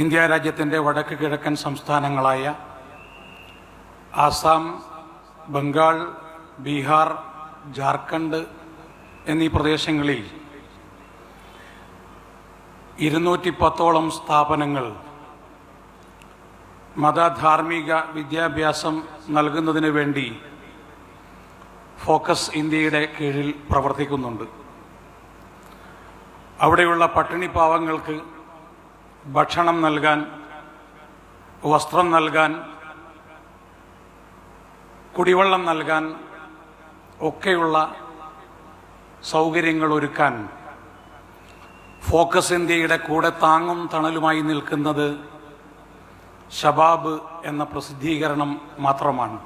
India രാജ്യത്തിൻ്റെ വടക്ക് കിഴക്കൻ സംസ്ഥാനങ്ങളായ ആസാം, ബംഗാൾ, ബീഹാർ, ജാർഖണ്ഡ് എന്നീ പ്രദേശങ്ങളിൽ 210ഓളം സ്ഥാപനങ്ങൾ മതധാർമ്മിക വിദ്യാഭ്യാസം നൽകുന്നതിന് വേണ്ടി ഫോക്കസ് ഇന്ത്യയുടെ കീഴിൽ പ്രവർത്തിക്കുന്നുണ്ട്. അവിടെയുള്ള പട്ടിണി പാവങ്ങൾക്ക് ഭക്ഷണം നൽകാൻ, വസ്ത്രം നൽകാൻ, കുടിവെള്ളം നൽകാൻ ഒക്കെയുള്ള സൗകര്യങ്ങൾ ഒരുക്കാൻ ഫോക്കസ് ഇന്ത്യയുടെ കൂടെ താങ്ങും തണലുമായി നിൽക്കുന്നത് ഷബാബ് എന്ന പ്രസിദ്ധീകരണം മാത്രമാണ്.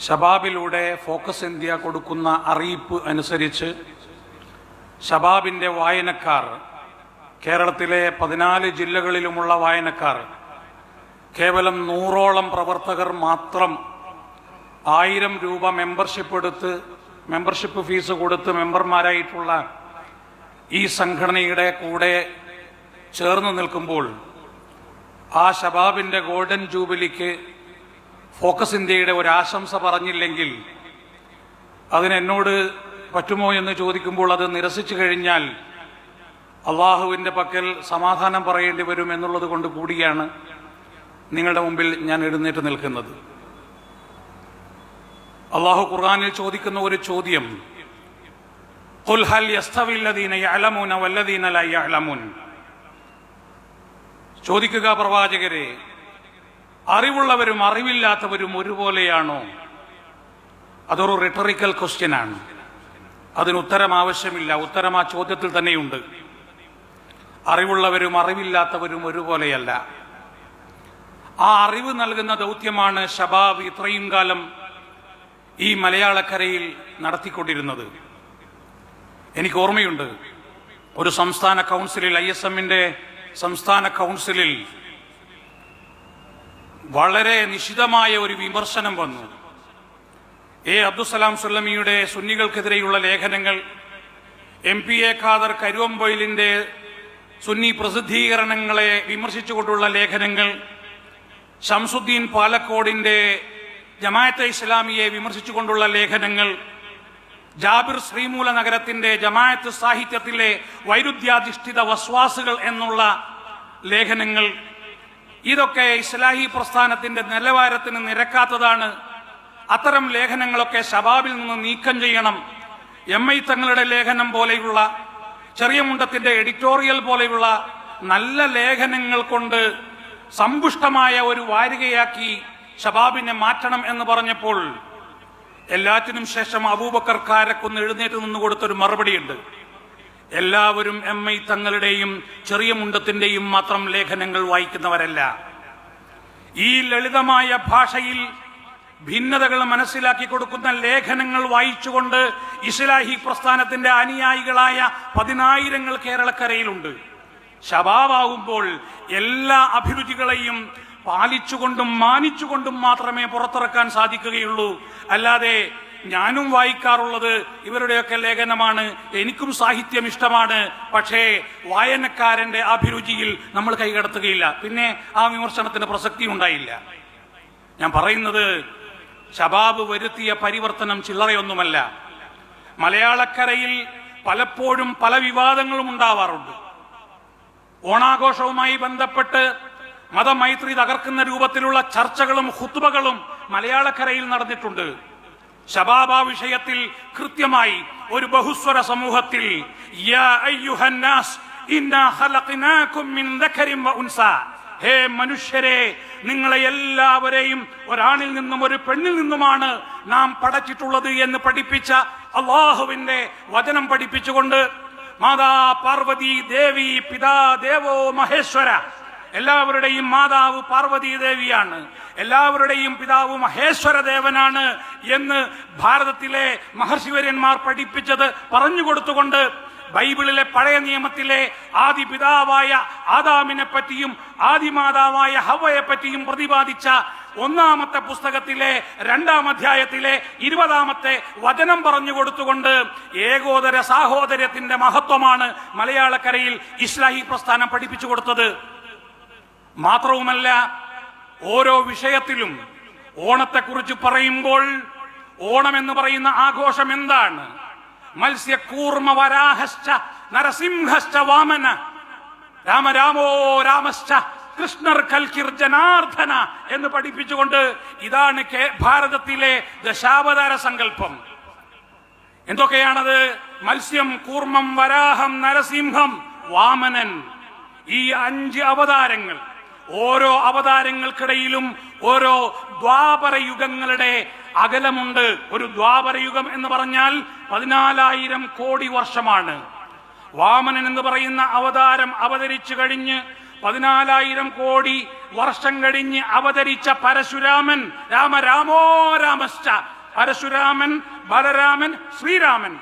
ഷബാബിലൂടെ ഫോക്കസ് ഇന്ത്യ കൊടുക്കുന്ന അറിയിപ്പ് അനുസരിച്ച് ഷബാബിൻ്റെ വായനക്കാർ, കേരളത്തിലെ 14 ജില്ലകളിലുമുള്ള വായനക്കാർ, കേവലം 100ഓളം പ്രവർത്തകർ മാത്രം 1000 രൂപ മെമ്പർഷിപ്പ് ഫീസ് കൊടുത്ത് മെമ്പർമാരായിട്ടുള്ള ഈ സംഘടനയുടെ കൂടെ ചേർന്ന് നിൽക്കുമ്പോൾ ആ ഷബാബിൻ്റെ ഗോൾഡൻ ജൂബിലിക്ക് ഫോക്കസ് ഇന്ത്യയുടെ ഒരാശംസ പറഞ്ഞില്ലെങ്കിൽ അതിനെന്നോട് പറ്റുമോ എന്ന് ചോദിക്കുമ്പോൾ അത് നിരസിച്ചു കഴിഞ്ഞാൽ അള്ളാഹുവിൻ്റെ പക്കൽ സമാധാനം പറയേണ്ടി വരും എന്നുള്ളത് കൊണ്ട് കൂടിയാണ് നിങ്ങളുടെ മുമ്പിൽ ഞാൻ എഴുന്നേറ്റ് നിൽക്കുന്നത്. അള്ളാഹു ഖുർആനിൽ ചോദിക്കുന്ന ഒരു ചോദ്യം, ഖുൽ ഹൽ യസ്തവി അല്ലദീന യഅലമൂന വല്ലദീന ലാ യഅലമൂൻ. ചോദിക്കുക പ്രവാചകരെ, അറിവുള്ളവരും അറിവില്ലാത്തവരും ഒരുപോലെയാണോ? അതൊരു റിട്ടറിക്കൽ ക്വസ്റ്റ്യനാണ്. അതിന് ഉത്തരം ആവശ്യമില്ല. ഉത്തരം ആ ചോദ്യത്തിൽ തന്നെയുണ്ട്. അറിവുള്ളവരും അറിവില്ലാത്തവരും ഒരുപോലെയല്ല. ആ അറിവ് നൽകുന്ന ദൗത്യമാണ് ഷബാബ് ഇത്രയും കാലം ഈ മലയാളക്കരയിൽ നടത്തിക്കൊണ്ടിരുന്നത്. എനിക്ക് ഓർമ്മയുണ്ട്, ഒരു സംസ്ഥാന കൗൺസിലിൽ, ISMന്റെ സംസ്ഥാന കൗൺസിലിൽ വളരെ നിശിതമായ ഒരു വിമർശനം വന്നു. അബ്ദുസലാം സുല്ലമിയുടെ സുന്നികൾക്കെതിരെയുള്ള ലേഖനങ്ങൾ, MPA ഖാദർ കരുവമ്പൊയിലിന്റെ സുന്നി പ്രസിദ്ധീകരണങ്ങളെ വിമർശിച്ചുകൊണ്ടുള്ള ലേഖനങ്ങൾ, ഷംസുദ്ദീൻ പാലക്കോടിന്റെ ജമാഅത്തെ ഇസ്ലാമിയെ വിമർശിച്ചുകൊണ്ടുള്ള ലേഖനങ്ങൾ, ജാബിർ ശ്രീമൂല നഗരത്തിന്റെ ജമാഅത്ത് സാഹിത്യത്തിലെ വൈരുദ്ധ്യാധിഷ്ഠിത വസ്വാസുകൾ എന്നുള്ള ലേഖനങ്ങൾ, ഇതൊക്കെ ഇസ്ലാഹി പ്രസ്ഥാനത്തിന്റെ നിലവാരത്തിന് നിരക്കാത്തതാണ്. അത്തരം ലേഖനങ്ങളൊക്കെ ഷബാബിൽ നിന്ന് നീക്കം ചെയ്യണം. MI തങ്ങളുടെ ലേഖനം പോലെയുള്ള, ചെറിയ മുണ്ടത്തിന്റെ എഡിറ്റോറിയൽ പോലെയുള്ള നല്ല ലേഖനങ്ങൾ കൊണ്ട് സമ്പുഷ്ടമായ ഒരു വാരികയാക്കി ഷബാബിനെ മാറ്റണം എന്ന് പറഞ്ഞപ്പോൾ എല്ലാറ്റിനും ശേഷം അബൂബക്കർ കാരക്കൊന്ന് എഴുന്നേറ്റ് നിന്ന് കൊടുത്തൊരു മറുപടിയുണ്ട്. എല്ലാവരും MI തങ്ങളുടെയും ചെറിയ മുണ്ടത്തിന്റെയും മാത്രം ലേഖനങ്ങൾ വായിക്കുന്നവരല്ല. ഈ ലളിതമായ ഭാഷയിൽ ഭിന്നതകൾ മനസ്സിലാക്കി കൊടുക്കുന്ന ലേഖനങ്ങൾ വായിച്ചുകൊണ്ട് ഇസ്ലാഹി പ്രസ്ഥാനത്തിന്റെ അനുയായികളായ 10,000 കേരളക്കരയിലുണ്ട്. ഷബാബാവുമ്പോൾ എല്ലാ അഭിരുചികളെയും പാലിച്ചുകൊണ്ടും മാനിച്ചുകൊണ്ടും മാത്രമേ പുറത്തിറക്കാൻ സാധിക്കുകയുള്ളൂ. അല്ലാതെ ഞാനും വായിക്കാറുള്ളത് ഇവരുടെയൊക്കെ ലേഖനമാണ്, എനിക്കും സാഹിത്യം ഇഷ്ടമാണ്, പക്ഷേ വായനക്കാരന്റെ അഭിരുചിയിൽ നമ്മൾ കൈകടത്തുകയില്ല, പിന്നെ ആ വിമർശനത്തിന് പ്രസക്തി ഉണ്ടായില്ല. ഞാൻ പറയുന്നത്, ഷബാബ് വരുത്തിയ പരിവർത്തനം ചില്ലറയൊന്നുമല്ല. മലയാളക്കരയിൽ പലപ്പോഴും പല വിവാദങ്ങളും ഉണ്ടാവാറുണ്ട്. ഓണാഘോഷവുമായി ബന്ധപ്പെട്ട് മതമൈത്രി തകർക്കുന്ന രൂപത്തിലുള്ള ചർച്ചകളും ഖുത്ബകളും മലയാളക്കരയിൽ നടന്നിട്ടുണ്ട്. ഷബാബ വിഷയത്തിൽ കൃത്യമായി ഒരു ബഹുസ്വര സമൂഹത്തിൽ യാ അയ്യുഹന്നാസ് ഇന്നാ ഖലഖനാകും മിൻ ദക്കരിൻ വ ഉൻസ, ഹേ മനുഷ്യരെ, നിങ്ങളെ എല്ലാവരെയും ഒരാണിൽ നിന്നും ഒരു പെണ്ണിൽ നിന്നുമാണ് നാം പടച്ചിട്ടുള്ളത് എന്ന് പഠിപ്പിച്ച അള്ളാഹുവിന്റെ വചനം പഠിപ്പിച്ചുകൊണ്ട് മാതാ പാർവതി ദേവി പിതാ ദേവോ മഹേശ്വര, എല്ലാവരുടെയും മാതാവ് പാർവതി ദേവിയാണ്, എല്ലാവരുടെയും പിതാവ് മഹേശ്വര ദേവനാണ് എന്ന് ഭാരതത്തിലെ മഹർഷിവര്യന്മാർ പഠിപ്പിച്ചത് പറഞ്ഞുകൊടുത്തുകൊണ്ട് ബൈബിളിലെ പഴയ നിയമത്തിലെ ആദി പിതാവായ ആദാമിനെ പറ്റിയും ആദിമാതാവായ ഹവ്വയെ പറ്റിയും പ്രതിപാദിച്ച ഒന്നാമത്തെ പുസ്തകത്തിലെ 2-ാം അധ്യായത്തിലെ 20-ാമത്തെ വചനം പറഞ്ഞു കൊടുത്തുകൊണ്ട് ഏകോദര സാഹോദര്യത്തിന്റെ മഹത്വമാണ് മലയാളക്കരയിൽ ഇസ്ലാഹി പ്രസ്ഥാനം പഠിപ്പിച്ചു കൊടുത്തത്. മാത്രവുമല്ല, ഓരോ വിഷയത്തിലും ഓണത്തെക്കുറിച്ച് പറയുമ്പോൾ ഓണം എന്ന് പറയുന്ന ആഘോഷം എന്താണ്? മത്സ്യകൂർമ്മ വരാഹശ്ച നരസിംഹശ്ച വാമന രാമ രാമോ രാമശ്ച കൃഷ്ണർ കൽക്കിർ ജനാർദ്ദന എന്ന് പഠിപ്പിച്ചുകൊണ്ട് ഇതാണ് ഭാരതത്തിലെ ദശാവതാര സങ്കല്പം. എന്തൊക്കെയാണത്? മത്സ്യം, കൂർമ്മം, വരാഹം, നരസിംഹം, വാമനൻ. ഈ 5 അവതാരങ്ങൾ, ഓരോ അവതാരങ്ങൾക്കിടയിലും ഓരോ ദ്വാപര യുഗങ്ങളുടെ അകലമുണ്ട്. ഒരു ദ്വാപര യുഗം എന്ന് പറഞ്ഞാൽ 14,000 കോടി വർഷമാണ്. വാമനൻ എന്ന് പറയുന്ന അവതാരം അവതരിച്ചു കഴിഞ്ഞ് 14,000 കോടി വർഷം കഴിഞ്ഞ് അവതരിച്ച പരശുരാമൻ, രാമ രാമോ രാമശ്ച, പരശുരാമൻ, ബലരാമൻ, ശ്രീരാമൻ.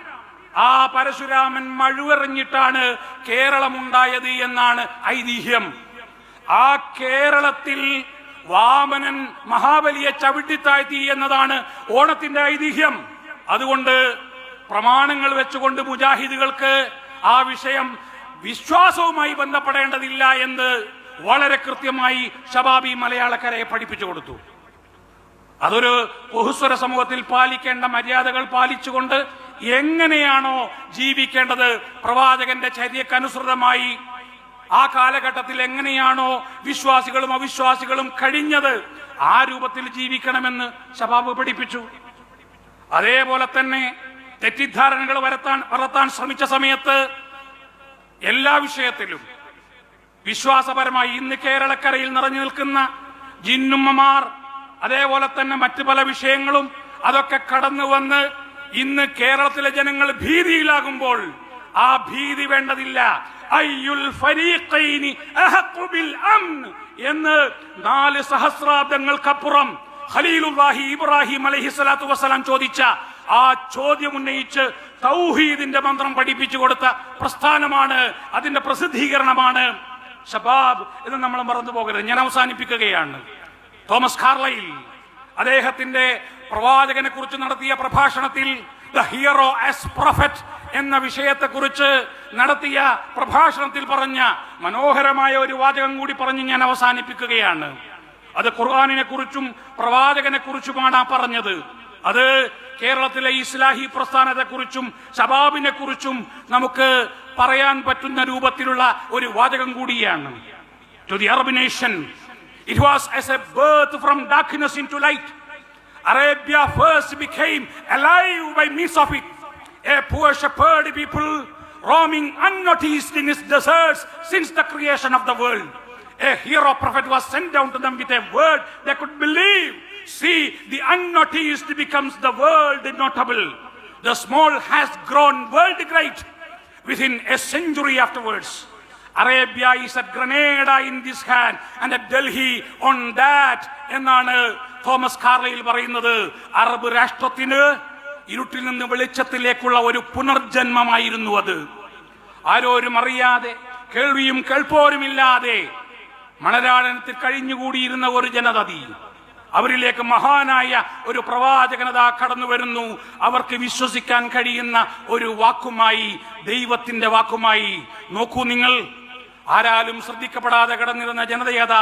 ആ പരശുരാമൻ മഴുവെറിഞ്ഞിട്ടാണ് കേരളമുണ്ടായത് എന്നാണ് ഐതിഹ്യം. ആ കേരളത്തിൽ വാമനൻ മഹാബലിയെ ചവിട്ടിത്താഴ്ത്തി എന്നതാണ് ഓണത്തിന്റെ ഐതിഹ്യം. അതുകൊണ്ട് പ്രമാണങ്ങൾ വെച്ചുകൊണ്ട് മുജാഹിദുകൾക്ക് ആ വിഷയം വിശ്വാസവുമായി ബന്ധപ്പെടേണ്ടതില്ല എന്ന് വളരെ കൃത്യമായി ശബാബി മലയാളക്കരയെ പഠിപ്പിച്ചു കൊടുത്തു. അതൊരു ബഹുസ്വര സമൂഹത്തിൽ പാലിക്കേണ്ട മര്യാദകൾ പാലിച്ചുകൊണ്ട് എങ്ങനെയാണോ ജീവിക്കേണ്ടത്, പ്രവാചകന്റെ ചര്യക്കനുസൃതമായി ആ കാലഘട്ടത്തിൽ എങ്ങനെയാണോ വിശ്വാസികളും അവിശ്വാസികളും കഴിഞ്ഞത്, ആ രൂപത്തിൽ ജീവിക്കണമെന്ന് ശബാബ് പഠിപ്പിച്ചു. അതേപോലെ തന്നെ തെറ്റിദ്ധാരണകൾ വളർത്താൻ ശ്രമിച്ച സമയത്ത് എല്ലാ വിഷയത്തിലും വിശ്വാസപരമായി ഇന്ന് കേരളക്കരയിൽ നിറഞ്ഞു നിൽക്കുന്ന ജിന്നുമ്മമാർ, അതേപോലെ തന്നെ മറ്റു പല വിഷയങ്ങളും അതൊക്കെ കടന്നു വന്ന് ഇന്ന് കേരളത്തിലെ ജനങ്ങൾ ഭീതിയിലാകുമ്പോൾ ആ ഭീതി വേണ്ടതില്ല. അയ്യുൽ ഫരീഖൈനി അഹഖു ബിൽ അംൻ എന്ന് 4 സഹസ്രാബ്ദങ്ങൾക്കപ്പുറം ഖലീലുല്ലാഹി ഇബ്രാഹിം അലൈഹിസ്സലാത്തു വസ്സലാം ചോദിച്ച ആ ചോദ്യം ഉന്നയിച്ച് തൗഹീദിന്റെ മന്ത്രം പഠിപ്പിച്ചു കൊടുത്ത പ്രസ്ഥാനമാണ്, അതിന്റെ പ്രസിദ്ധീകരണമാണ് ശബാബ് എന്ന് നമ്മൾ മറന്നു പോകരുത്. ഞാൻ അവസാനിപ്പിക്കുകയാണ്. തോമസ് കാർലൈൽ അദ്ദേഹത്തിന്റെ പ്രവാചകനെ കുറിച്ച് നടത്തിയ പ്രഭാഷണത്തിൽ ദ ഹീറോ ആസ് പ്രൊഫറ്റ് എന്ന വിഷയത്തെക്കുറിച്ച് നടത്തിയ പ്രഭാഷണത്തിൽ പറഞ്ഞ മനോഹരമായ ഒരു വാചകം കൂടി പറഞ്ഞ് ഞാൻ അവസാനിപ്പിക്കുകയാണ്. അത് ഖുർആനിനെ കുറിച്ചും പ്രവാചകനെ കുറിച്ചുമാണ് പറഞ്ഞത്. അത് കേരളത്തിലെ ഇസ്ലാഹി പ്രസ്ഥാനത്തെക്കുറിച്ചും ശബാബിനെ കുറിച്ചും നമുക്ക് പറയാൻ പറ്റുന്ന രൂപത്തിലുള്ള ഒരു വാചകം കൂടിയാണ്. To the Arab nation, it was as a birth from darkness into light. Arabia first became alive by means of it. A poor shepherd people roaming unnoticed in its deserts since the creation of the world. A hero prophet was sent down to them with a word they could believe. See, the unnoticed becomes the world notable. The small has grown world great within a century afterwards. Arabia is a Grenada in this hand and a Delhi on that എന്നാണ് Thomas Carlyle പറയുന്നത്. Arab രാഷ്ട്രത്തിന് ഇരുട്ടിൽ നിന്ന് വെളിച്ചത്തിലേക്കുള്ള ഒരു പുനർജന്മമായിരുന്നു അത്. ആരോരും അറിയാതെ, കേൾവിയും കേൾപ്പോരുമില്ലാതെ മണലാടനത്തിൽ കഴിഞ്ഞുകൂടിയിരുന്ന ഒരു ജനതതി, അവരിലേക്ക് മഹാനായ ഒരു പ്രവാചകനത കടന്നു വരുന്നു. അവർക്ക് വിശ്വസിക്കാൻ കഴിയുന്ന ഒരു വാക്കുമായി, ദൈവത്തിന്റെ വാക്കുമായി. നോക്കൂ നിങ്ങൾ, ആരാലും ശ്രദ്ധിക്കപ്പെടാതെ കടന്നിരുന്ന ജനതയത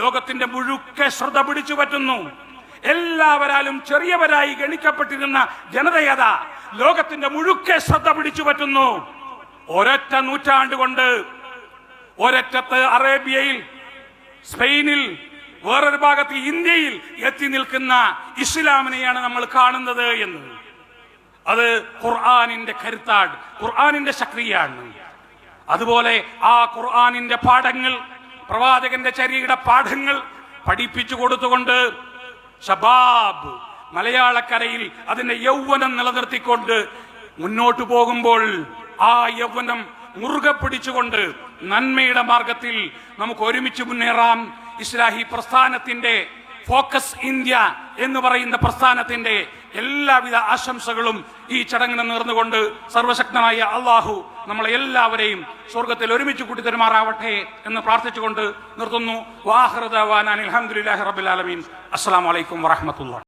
ലോകത്തിന്റെ മുഴുക്കെ ശ്രദ്ധ പിടിച്ചു പറ്റുന്നു. എല്ലാവരാലും ചെറിയവരായി ഗണിക്കപ്പെട്ടിരുന്ന ജനതയത ലോകത്തിന്റെ മുഴുക്കെ ശ്രദ്ധ പിടിച്ചു പറ്റുന്നു. ഒരൊറ്റ നൂറ്റാണ്ട് കൊണ്ട് ഒരറ്റത്ത് അറേബ്യയിൽ, സ്പെയിനിൽ, വേറൊരു ഭാഗത്ത് ഇന്ത്യയിൽ എത്തി നിൽക്കുന്ന ഇസ്ലാമിനെയാണ് നമ്മൾ കാണുന്നത് എന്ന്. അത് ഖുർആനിന്റെ കരുത്താട്, ഖുർആനിന്റെ ശക്തിയാണ്. അതുപോലെ ആ ഖുർആനിന്റെ പാഠങ്ങൾ, പ്രവാചകന്റെ ചര്യയുടെ പാഠങ്ങൾ പഠിപ്പിച്ചു കൊടുത്തുകൊണ്ട് ശബാബ് മലയാളക്കരയിൽ അതിന്റെ യൗവനം നിലനിർത്തിക്കൊണ്ട് മുന്നോട്ടു പോകുമ്പോൾ ആ യൗവനം മുറുകെ പിടിച്ചുകൊണ്ട് നന്മയുടെ മാർഗത്തിൽ നമുക്ക് ഒരുമിച്ച് മുന്നേറാം. ഇസ്ലാഹി പ്രസ്ഥാനത്തിന്റെ, ഫോക്കസ് ഇന്ത്യ എന്ന് പറയുന്ന പ്രസ്ഥാനത്തിന്റെ എല്ലാവിധ ആശംസകളും ഈ ചടങ്ങിന് നേർന്നുകൊണ്ട് സർവശക്തനായ അള്ളാഹു നമ്മളെ എല്ലാവരെയും സ്വർഗത്തിൽ ഒരുമിച്ച് കൂട്ടിത്തരുമാറാവട്ടെ എന്ന് പ്രാർത്ഥിച്ചുകൊണ്ട് നിർത്തുന്നു. വാഹിറു ദഅവാനാ അൽഹംദുലില്ലാഹി റബ്ബിൽ ആലമീൻ. അസ്സലാമു അലൈക്കും വറഹ്മത്തുള്ളാഹി.